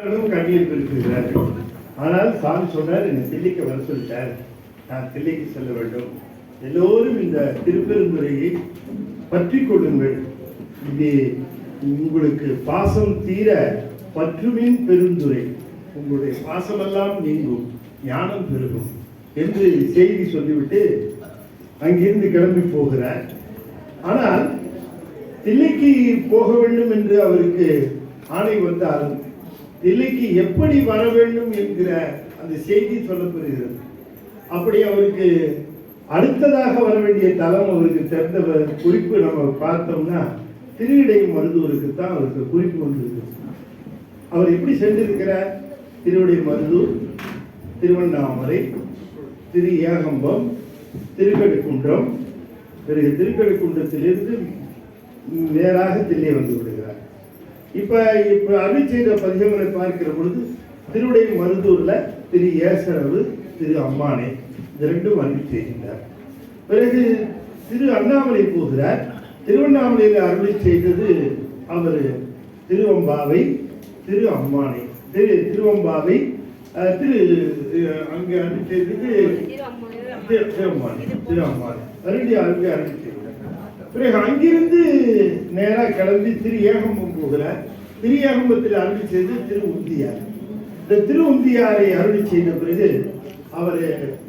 கண்ணீர் பெருக்குகிறார்கள். ஆனால் சாமி சொன்னார், என்னை தில்லைக்கு வர சொல்லிட்டார், நான் தில்லைக்கு செல்ல வேண்டும். எல்லோரும் இந்த திருப்பெருந்துறையை பற்றி கொள்ளுங்கள், இது உங்களுக்கு பாசம் தீர பற்றுமின் பெருந்துறை, உங்களுடைய பாசமெல்லாம் நீங்கும், ஞானம் பெருகும் என்று செய்தி சொல்லிவிட்டு அங்கிருந்து கிளம்பி போகிறார். ஆனால் தில்லைக்கு போக வேண்டும் என்று அவருக்கு ஆணை வந்தாலும் தில்லைக்கு எப்படி வர வேண்டும் என்கிற அந்த செய்தி சொல்லப்படுகிறது. அப்படி அவருக்கு அடுத்ததாக வர வேண்டிய தலம் அவருக்கு தெரிந்த குறிப்பு நம்ம பார்த்தோம்னா திருவிடை மருதூருக்கு தான் அவருக்கு குறிப்பு வந்திருக்கு. அவர் எப்படி சென்றிருக்கிறார்? திருவிடை மருதூர், திருவண்ணாமலை, திரு ஏகம்பம், திருக்கடுக்குன்றம், பிறகு திருக்கடுக்குன்றத்திலிருந்து நேராக தில்லை வந்து விடுகிறார். இப்ப அருள் செய்த பதிகங்களை பார்க்கிற பொழுது திருவிடை மருதூர்ல திரு ஏசரவு, திரு அம்மானை இந்த ரெண்டும் அருள் செய்கின்றார். பிறகு திரு அண்ணாமலை போகிறார். திருவண்ணாமலையில் அருள் செய்தது அவர் திருவம்பாவை, திரு அம்மானை, திருவம்பாவை, அங்கே அருள் செய்தது திரு அம்மானை அருளி அங்கே அருள் செய்தார். பிறகு அங்கிருந்து நேராக கிளம்பி திரு ஏகம்பம் போகிறார். திரு ஏகம்பத்தில் அருளி செய்து திரு உந்தியார். இந்த திரு உந்தியாரை அருளி செய்த பிறகு அவர்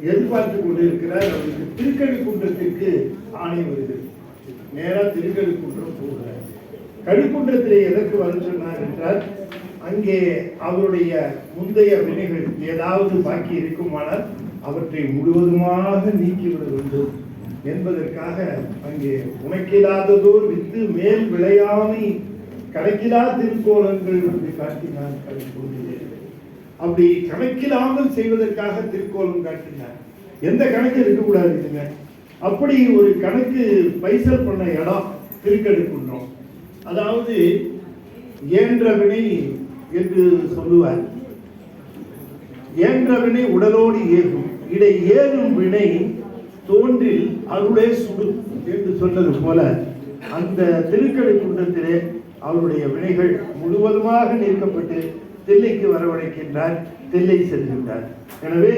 எதிர்பார்த்து கொண்டிருக்கிறார். அவருக்கு திருக்கழுக்குன்றத்திற்கு ஆணை வருகிறது. நேராக திருக்கழுக்குன்றம் போகிறார். கழுக்குன்றத்திலே எதற்கு வர சொன்னார் என்றால், அங்கே அவருடைய முந்தைய வினைகள் ஏதாவது பாக்கி இருக்குமானால் அவற்றை முழுவதுமாக நீக்கிவிட வேண்டும் என்பதற்காக அங்கே உனக்கில்லாததோர் வித்து மேல் விளையாமை கணக்கிலா திருக்கோலங்கள் அப்படி காட்டினார். அப்படி கணக்கில்லாமல் செய்வதற்காக திருக்கோலம் காட்டினார். எந்த கணக்கு இருக்கக்கூடாதுங்க. அப்படி ஒரு கணக்கு பைசல் பண்ண இடம் திருக்கடுக்குன்றம். அதாவது ஏன்ற வினை என்று சொல்லுவார். ஏன்ற வினை உடலோடு ஏகும், இடை ஏறும் வினை தோன்றில் அருளே சுடு என்று சொன்னது போல அந்த திருக்கடுக்குன்றத்திலே அவருடைய வினைகள் முழுவதுமாக நீக்கப்பட்டு தில்லைக்கு வரவழைக்கின்றார், தில்லை செல்கின்றார். எனவே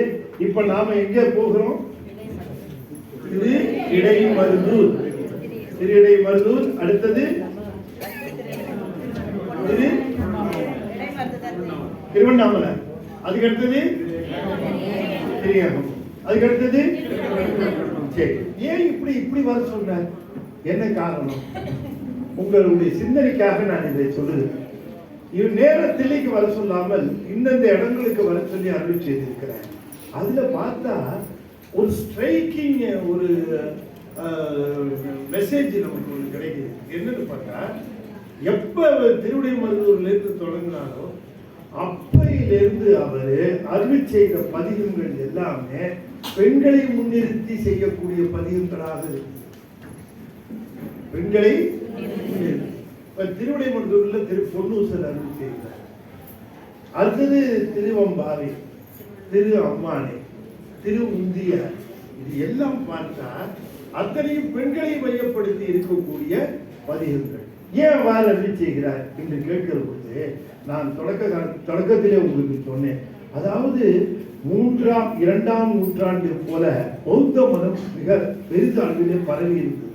இப்ப நாம எங்கே போகிறோம்? திரு இடை மருதூர். திரு இடை மருதூர், அடுத்தது திரு திருவண்ணாமலை, அதுக்கு அடுத்தது திரியகம், அதுக்கு அடுத்தது. சரி, ஏன் இப்படி வர சொன்ன? என்ன காரணம்? உங்களுடைய சிந்தனைக்காக நான் இதை சொல்லுகிறேன். நேர தில்லைக்கு வர சொல்லாமல் இந்தந்த இடங்களுக்கு வர சொல்லி அருள் செய்திருக்கிறேன். அதுல பார்த்தா ஒரு ஸ்ட்ரைக்கிங் ஒரு மெசேஜ் நமக்கு ஒன்று கிடைக்குது. என்னன்னு பார்த்தா, எப்ப திருவிடை மருதூர்ல இருந்து தொடங்கினாரோ அப்பையிலிருந்து அவர் அருள் செய்த பதிகங்கள் எல்லாமே பெண்களை முன்னிறுத்தி செய்யக்கூடிய பதிகங்களாக பெண்களை திருவிடை மருதூர்ல திரு பொன்னூசல் அருள் செய்தார். அடுத்தது திருவம்பாவை, திரு அம்மானை, திரு உந்தியார். இது எல்லாம் பார்த்தா அத்தனையும் பெண்களை மையப்படுத்தி இருக்கக்கூடிய பதிகங்கள். ஏன் வார் அருள் செய்கிறார் என்று கேட்கிற பொழுது நான் தொடக்கத்திலே உங்களுக்கு சொன்னேன். அதாவது 2ஆம் நூற்றாண்டு போல பௌத்த மதம் மிக பெரித அளவிலே பரவி இருந்தது.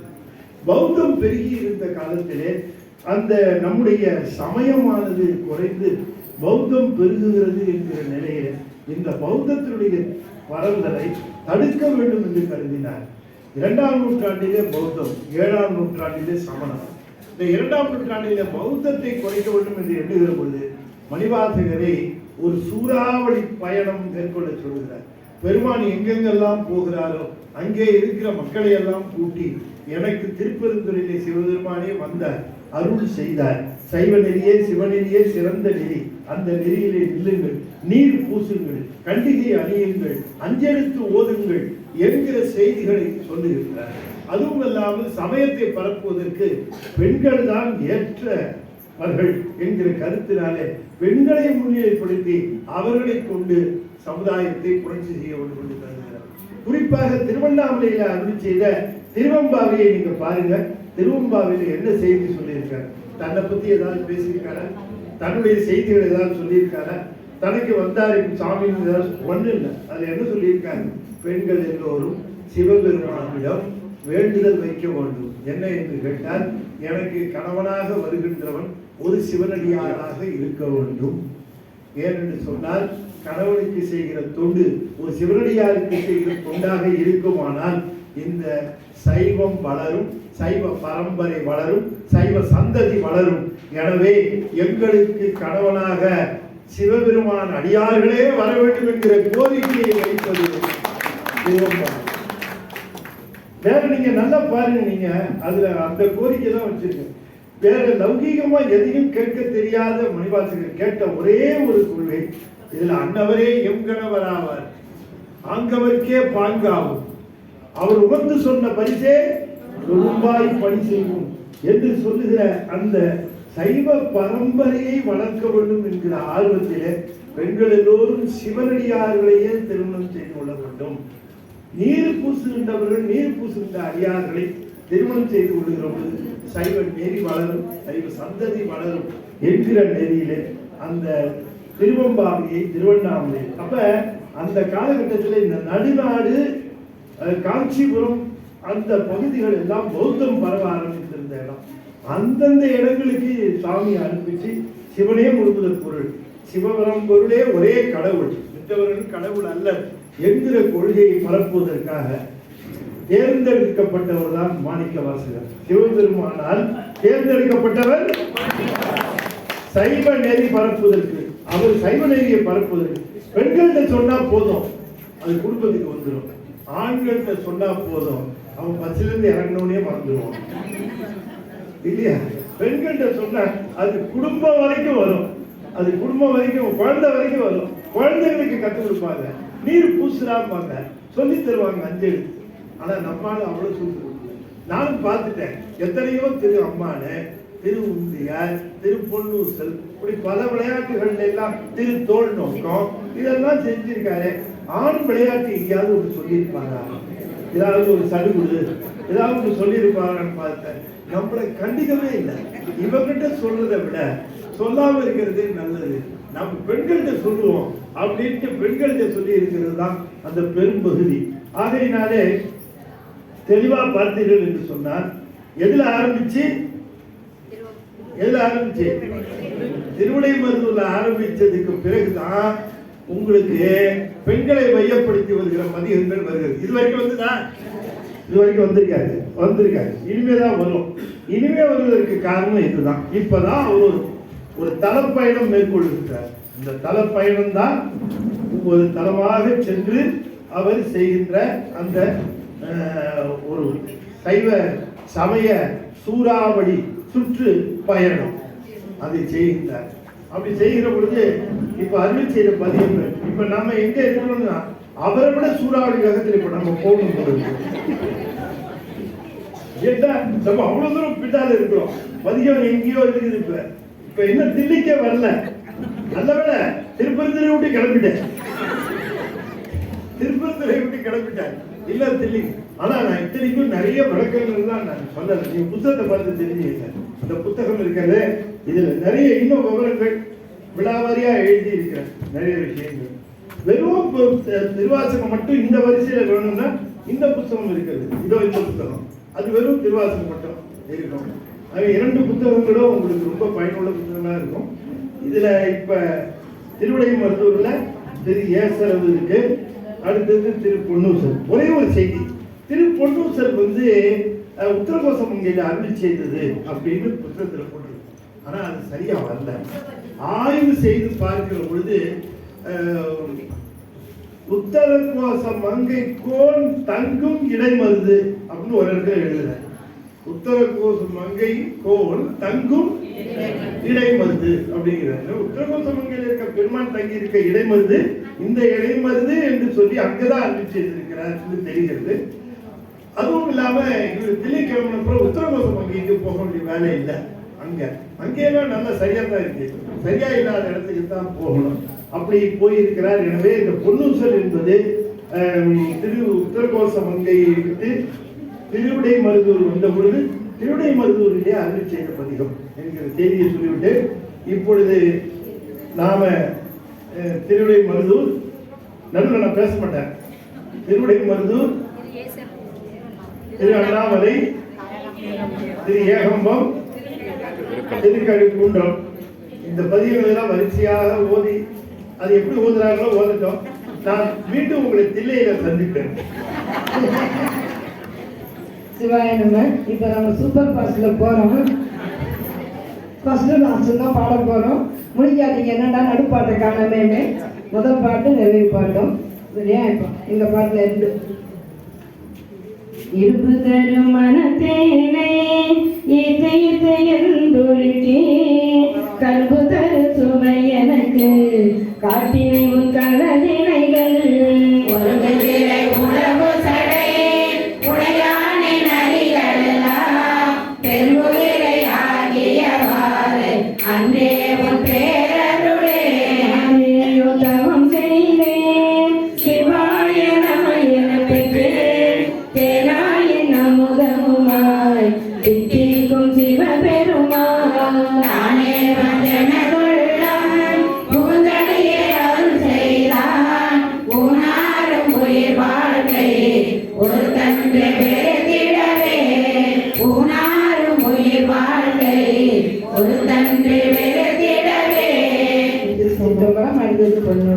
பௌத்தம் பெருகி இருந்த காலத்திலே அந்த நம்முடைய சமயமானது குறைந்து பௌத்தம் பெருகுகிறது என்கிற நிலையில இந்த பௌத்தத்தினுடைய பரவலை தடுக்க வேண்டும் என்று கருதினார். 2ஆம் நூற்றாண்டிலே பௌத்தம், 7ஆம் நூற்றாண்டிலே சமணம். இந்த 2ஆம் நூற்றாண்டிலே பௌத்தத்தை குறைக்க வேண்டும் என்று எண்ணுகிற பொழுது மணிவாசகரை ஒரு சூறாவளி பயணம் மேற்கொள்ள சொல்கிறார். பெருமான் எங்கெங்கெல்லாம் போகிறாரோ அங்கே இருக்கிற மக்களை எல்லாம் கூட்டி எனக்கு திருப்பெருந்துறையிலே சிவபெருமானே வந்தார், அருள் செய்தார். சைவ நெறியே சிவநெறியே சிறந்த நெறி, அந்த நெறியிலே நில்லுங்கள், நீர் பூசுங்கள், கண்டிகை அணியுங்கள், அஞ்செழுத்து ஓதுங்கள் என்கிற செய்திகளை சொல்லுகிறார். அதுவும் இல்லாமல் சமயத்தை பரப்புவதற்கு பெண்கள் தான் ஏற்றவர்கள் என்கிற கருத்தினாலே பெண்களை முன்னிலைப்படுத்தி அவர்களை கொண்டு சமுதாயத்தை புரட்சி செய்ய வேண்டும் என்று கருதுகிறார். குறிப்பாக திருவண்ணாமலையில அருள் செய்த திருவம்பாவையை நீங்க பாருங்க. திருவம்பாவையில என்ன செய்தி சொல்லியிருக்காரு? தன்னை பத்தி ஏதாவது பேசியிருக்காரா? தன்னுடைய செய்திகள் ஏதாவது சொல்லியிருக்காரா? தனக்கு வந்தார் சாமி ஒன்றும் இல்லை. அது என்ன சொல்லியிருக்காரு? பெண்கள் எல்லோரும் சிவபெருமானிடம் வேண்டுதல் வைக்க வேண்டும். என்ன என்று கேட்டால், எனக்கு கணவனாக வருகின்றவன் ஒரு சிவனடியாராக இருக்க வேண்டும். ஏனென்று சொன்னால், கணவனுக்கு செய்கிற தொண்டு ஒரு சிவனடியாருக்கு செய்கிற தொண்டாக இருக்குமானால் இந்த சைவம் வளரும், சைவ பரம்பரை வளரும், சைவ சந்ததி வளரும். எனவே எங்களுக்கு கணவனாக சிவபெருமான் அடியார்களே வர வேண்டும் என்கிற கோரிக்கையை வைப்பது வேற. நீங்க நல்லா பாருங்க, நீங்க அதுல அந்த கோரிக்கை தான் வச்சிருக்க. வேற லௌகீகமா எதையும் கேட்க தெரியாத மணிவாசகர் கேட்ட ஒரே ஒரு கொள்கை, இதுல அன்னவரே எம் கணவராவார், ஆங்கவர்க்கே பாங்காகும், அவர் உகந்து சொன்ன பரிசே ரொம்பாய் பணி செய்வோம் என்று சொல்லுகிற அந்த சைவ பரம்பரையை வளர்க்க வேண்டும் என்கிற ஆர்வத்திலே பெண்கள் எல்லோரும் சிவனடியார்களையே திருமணம் செய்து கொள்ள வேண்டும். நீர் பூசுகின்றவர்கள், நீர் பூசுகின்ற அடியார்களை திருமணம் செய்து கொள்கிறவர்கள் சைவ நெறி வளரும், சைவ சந்ததி வளரும் என்கிற நெறியிலே அந்த திருவம்பாவையை, திருவண்ணாமலை, அப்ப அந்த காலகட்டத்தில் இந்த நடுநாடு, காஞ்சிபுரம், அந்த பகுதிகள் எல்லாம் பௌத்தம் பரவ ஆரம்பித்திருந்த இடம். அந்தந்த இடங்களுக்கு சாமி அனுப்பிச்சு சிவனே முழுவதற் பொருள், சிவபரம் பொருளே ஒரே கடவுள், மற்றவர்கள் கடவுள் அல்ல என்கிற கொள்கையை பரப்புவதற்காக தேர்ந்தெடுக்கப்பட்டவர் தான் மாணிக்க வாசகர். சிவபெருமானால் தேர்ந்தெடுக்கப்பட்டவர் சைவ நெறி பரப்புவதற்கு, அவர் சைவ நெறியை பரப்புவதற்கு. பெண்கள்கிட்ட சொன்னா போதும், அது குடும்பத்துக்கு வந்துடும். ஆண்கள்கிட்ட சொன்னா போதும், அவன் பஸ்ஸிலிருந்து இறங்கினோடனே மறந்துடுவான் இல்லையா? பெண்கள்கிட்ட சொன்னா அது குடும்பம் வரைக்கும் வரும், அது குடும்பம் வரைக்கும், குழந்தை வரைக்கும் வரும். குழந்தைகளுக்கு கற்றுக் கொடுப்பாங்க, நீர் பூசுறாப்பாங்க, சொல்லி தருவாங்க 5 எழுத்து. ஆனா நம்மளால அவ்வளவு சொல்லி நானும் பார்த்துட்டேன். எத்தனையோ திரு அம்மானு, திரு உந்தியார், திரு பொன்னூசல், இப்படி பல விளையாட்டுகள் எல்லாம், திரு தோல் நோக்கம், இதெல்லாம் செஞ்சிருக்காரு. ஆண் விளையாட்டு எங்கேயாவது ஒன்று சொல்லியிருப்பாங்க, ஏதாவது ஒரு சடுகுடு ஏதாவது ஒன்று சொல்லியிருப்பாங்கன்னு பார்த்தேன். நம்மளை கண்டிக்கவே இல்லை. இவங்கிட்ட சொல்றதை விட சொல்லாம இருக்கிறது நல்லது. நம்ம பெண்கள்கிட்ட சொல்லுவோம் அப்படின்ட்டு பெண்கள்கிட்ட சொல்லி இருக்கிறது தான் அந்த பெரும்பகுதி. ஆகையினாலே தெளிவா பார்த்தீர்கள் என்று சொன்னால், எதுல ஆரம்பிச்சு திருவிடைமருதூர்ல ஆரம்பிச்சதுக்கு பிறகுதான் உங்களுக்கு பெண்களை மையப்படுத்தி வருகிற மதியங்கள் வருகிறது. இது வரைக்கும் வந்திருக்காரு. இனிமேதான் வரும். இனிமே வருவதற்கு காரணம் இதுதான். இப்பதான் அவர் ஒரு தலப்பயணம் மேற்கொள்கிறார். இந்த தலப்பயணம் தான் ஒரு தலமாக சென்று அவர் செய்கின்ற அந்த ஒரு சைவ சமய சூறாவளி சுற்று பயணம் அதை செய்கின்றார். அப்படி செய்கிற பொழுது இப்ப அருள் செய்த பதியங்கள், இப்ப நம்ம எங்க இருக்கணும்னா அவரை விட சூறாவளி வேகத்தில் இப்ப நம்ம போகணும் பொழுது நம்ம அவ்வளவு தூரம் பின்னால இருக்கிறோம். பதியம் எங்கேயோ இருக்குது. இப்ப என்ன தில்லிக்கே வரல, நல்லவேளை திருப்பரந்துரை விட்டு கிளம்பிட்டேன் இல்ல தில்லி. ஆனா நான் இத்தனைக்கும் நிறைய விளக்கங்கள் தான் நான் சொல்லல. நீங்க புத்தகத்தை பார்த்து தெரிஞ்சுங்க. அந்த புத்தகம் இருக்கிறது, இதுல நிறைய இன்னும் விவரங்கள் விழாவாரியா எழுதி இருக்கிறேன். நிறைய விஷயங்கள் வெறும் திருவாசகம் மட்டும் இந்த வரிசையில வேணும்னா இந்த புத்தகம் இருக்கிறது. இதோ இந்த புத்தகம், அது வெறும் திருவாசகம் மட்டும் இருக்கும். அது 2 புத்தகங்களும் உங்களுக்கு ரொம்ப பயனுள்ள புத்தகங்களா இருக்கும். இதுல இப்ப திருவிடைமருதூர்ல திரு ஏசரவு இருக்கு, அடுத்தது திரு பொன்னூசல். ஒரே ஒரு செய்தி, திரு பொன்னூசல் உத்தரகோசமங்கையில அருள் செய்தது அப்படின்னு புத்தகத்துல போட்டிருக்கு. ஆனா அது சரியா வரல. ஆய்வு செய்து பார்க்கிற பொழுது உத்தரகோசமங்கைக்கோன் தங்கும் இடைமருது அப்படின்னு ஒரு இடத்துல எழுதுற. உத்தரகோசமங்கை கோன் தங்கும் இடைமருது அப்படிங்கிறாங்க. உத்தரகோசமங்கையில் இருக்க பெருமான் தங்கி இருக்க இடைமருது, இந்த இடைமருது என்று சொல்லி அங்கதான் அருள் செய்திருக்கிறார் என்று தெரிகிறது. அதுவும் இல்லாம இவர் தில்லி கிளம்பின உத்தரகோசமங்கைக்கு போக வேண்டிய வேலை இல்லை. அங்கேயெல்லாம் நல்லா சரியா தான் இருக்கு. சரியா இல்லாத இடத்துக்கு தான் போகணும். அப்படி போயிருக்கிறார். எனவே இந்த பொன்னூசல் என்பது உத்தரகோசமங்கையை விட்டு திருவிடைமருதூர் வந்த பொழுது திருவிடைமருதூரிலே அருள் செய்த பதிகம் என்கிற செய்தியை சொல்லிவிட்டு இப்பொழுது நாம திருவிடை மருதூர், நடுவில் நான் பேச மாட்டேன், திருவிடை மருதூர், திரு அண்ணாமலை, திரு ஏகம்பம், திருக்கழுக்குன்றம், இந்த பதிவுகளை எல்லாம் வரிசையாக ஓதி அது எப்படி ஓதுறாங்களோ ஓதட்டும். நான் மீண்டும் உங்களை தில்லையில சந்திப்பேன். சிவாய நம்ம இப்போ நம்ம சூப்பர் ஃபாஸ்ட்ல போறோம். ஃபர்ஸ்ட் லாஸ்ட் தான் பாட போறோம். முடிஞ்சாதீங்க, என்னடா நடுப்பாட்டை காணமே. முதல் பாட்டு நிறைவு பாட்டும் சரியா? இப்போ இந்த பாட்டுல இருந்து இருப்பு தரும் மனத்தேனை இசையெந்தொழுக்கே கல்பு தரு சுவை எனக்கு காட்டினை உன் கலதினைகள் உணவு சடை உடையானை நரிகளெல்லாம் பெருமுகிலை ஆகியவாறு அன்றே உன் பேரருளே தவம் செய்தேன் சிவாய நம என பெற்றேன் தேனாயின் அமுதமுமாய் திட்டிக்கும் சிவபெருமான் நானே வந்தனருள்ளம் பூந்தடியே அருள் செய்தான் உணாரும் உயிர் வாழ்க்கை ஒரு தந்தை பெருதிடவே உணாரும் உயிர் வாழ்க்கை